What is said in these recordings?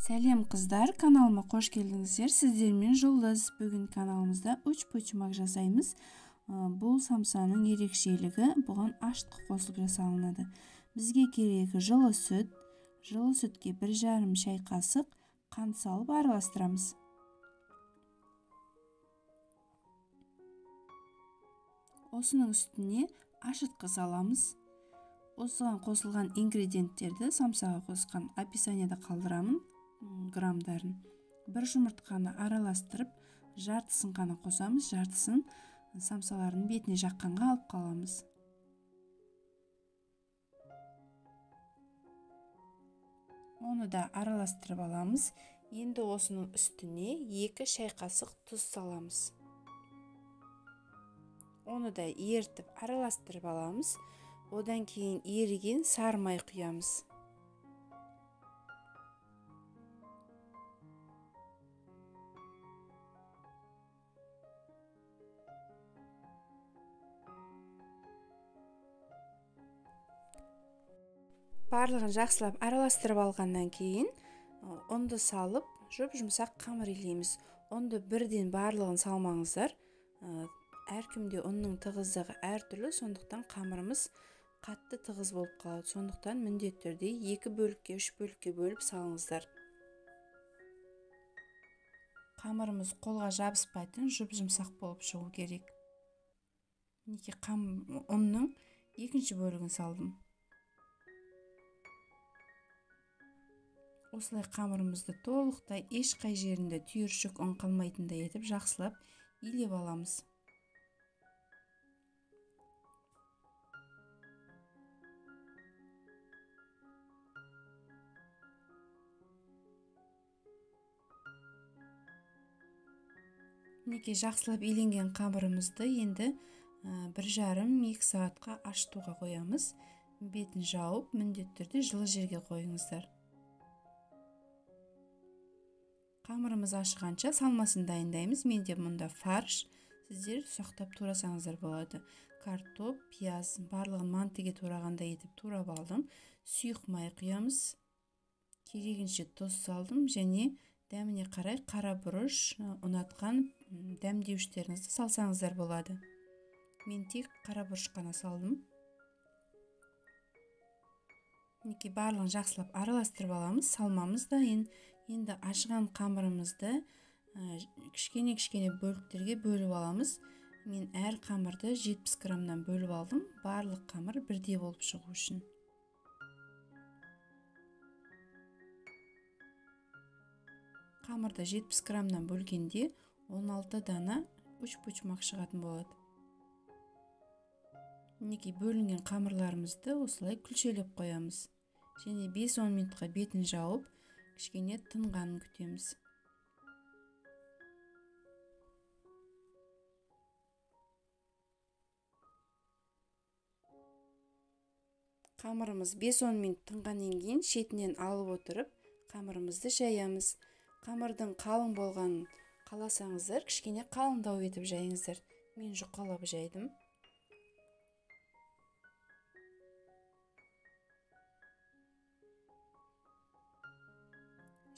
Сәлем қыздар, каналыма қош келдіңіздер. Сіздермен Жұлдыз. Бүгін каналымызда 3 почмак жасаймыз. Бұл самсаның ерекшелігі, бұған аштық қосылып жасалынады. Бізге керегі жылы сүт. Жылы сүтке 1,5 шай қасық қант салып араластырамыз. Осының үстіне ашытқы саламыз. Осыған қосылған ингредиенттерді самсаға қосқан описанияда қалдырамын грамдарын. Бір жұмыртқаны араластырып, жартысын ғана қосамыз, жартысын самсалардың бетіне жаққанға алып қаламыз. Оны да араластырып аламыз. Енді осының үстіне 2 шай қасық тұз саламыз. Оны да ертіп араластырып аламыз. Одан кейін еріген сары май құямыз. Барлығын жақсылап араластырып алғаннан кейін ұнды салып, жұмсақ қамыр илейміз. Ұнды бірден барлығын салмаңыздар. Әркімде ұнның тығыздығы әртүрлі, сондықтан қамырымыз қатты тығыз болып қалады. Сондықтан міндетті түрде 2 бөлікке, 3 бөлікке бөліп салыңыздар. Қамырымыз қолға жабыспайтын, жұмсақ болып шығу керек. Мінекей ұнның 2-ші бөлігін салдым. Осылай қамырымызды толықтай ешқай жерінде түйіршік ұн қалмайтындай етіп жақсылап илеп аламыз. Мінекей жақсылап иленген қамырымызды енді 1,5-2 сағатқа ашытуға қоямыз. Бетін жауып, міндетті түрде жылы жерге қойыңыздар. Қамырымыз ашығанша салмасын дайындаймыз. Менде мұнда фарш, сіздер ұсақтап турасаңыздар болады. Картоп, пияз, барлығын мантыге турағандай етіп турап алдым. Сұйық май құямыз. Керегінше тұз салдым және дәміне қарай қара бұрыш, ұнатқан дәмдеуіштеріңізді салсаңыздар болады. Мен тек қара бұрыш қана салдым. Мінекей барлығын жақсылап араластырып аламыз. Салмамыз да енді ашыған қамырымызды кішкене бөліктерге бөліп аламыз. Мен әр қамырды 70 граммнан бөліп алдым. Барлық қамыр бірдей болып шығу үшін. Қамырды 70 граммнан бөлгенде 16 дана 3 почмак шығатын болады. Мінекей бөлінген қамырларымызды осылай күлшелеп қоямыз. Және 5-10 минутқа бетін жауып, кішкене тынғанын күтеміз. Қамырымыз 5-10 минут тынғаннан кейін шетінен алып отырып, қамырымызды жаямыз. Қамырдың қалың болғанын қаласаңыздар, кішкене қалыңдау етіп жайыңыздар. Мен жұқалап жайдым.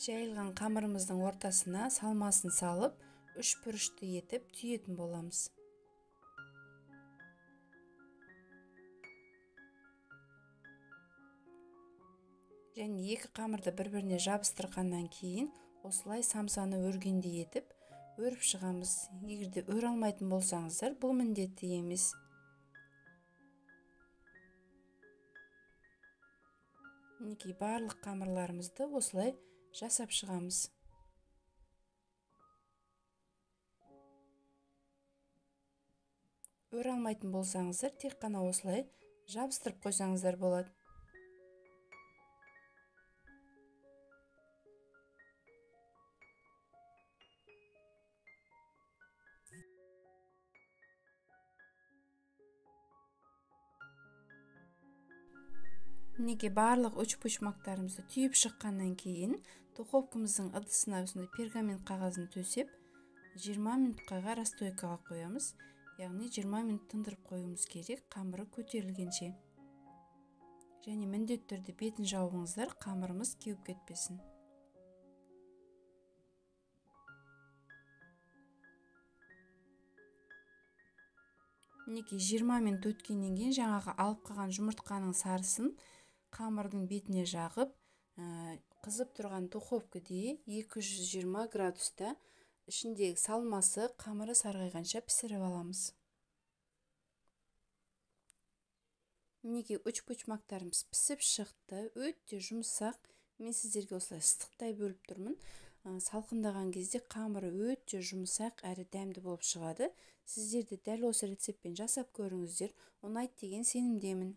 Жайылған қамырымыздың ортасына салмасын салып, 3 бұрышты етіп түйетін боламыз. Және 2 қамырды бір-біріне жабыстырғаннан кейін осылай самсаны өргендей етіп өріп шығамыз. Егерде өр алмайтын болсаңыздар, бұл міндетті емес. Мінекей барлық қамырларымызды осылай жасап шығамыз. Өр алмайтын болсаңыздар, тек қана осылай жабыстырып қойсаңыздар болады. Мінекей барлық 3 почмактарымызды түйіп шыққаннан кейін духовкамыздың ыдысына осындай пергамент қағазын төсеп 20 минутқа расстойкаға қоямыз. Яғни 20 минут тындырып қоюымыз керек, қамыры көтерілгенше. Және міндетті түрде бетін жауыңыздар, қамырымыз кеуіп кетпесін. Мінекей 20 минут өткеннен кейін жаңағы алып қалған жұмыртқаның сарысын қамырдың бетіне жағып, қызып тұрған духовкаде 220 градуста ішіндегі салмасы қамыры сарғайғанша пісіріп аламыз. Мінекей ұч-пұчмақтарымыз пісіп шықты, өте жұмсақ. Мен сіздерге осылай ыстықтай бөліп тұрмын. Салқындаған кезде қамыры өте жұмсақ әрі дәмді болып шығады. Сіздер де дәл осы рецептпен жасап көріңіздер. Ұнайды деген сенімдемін.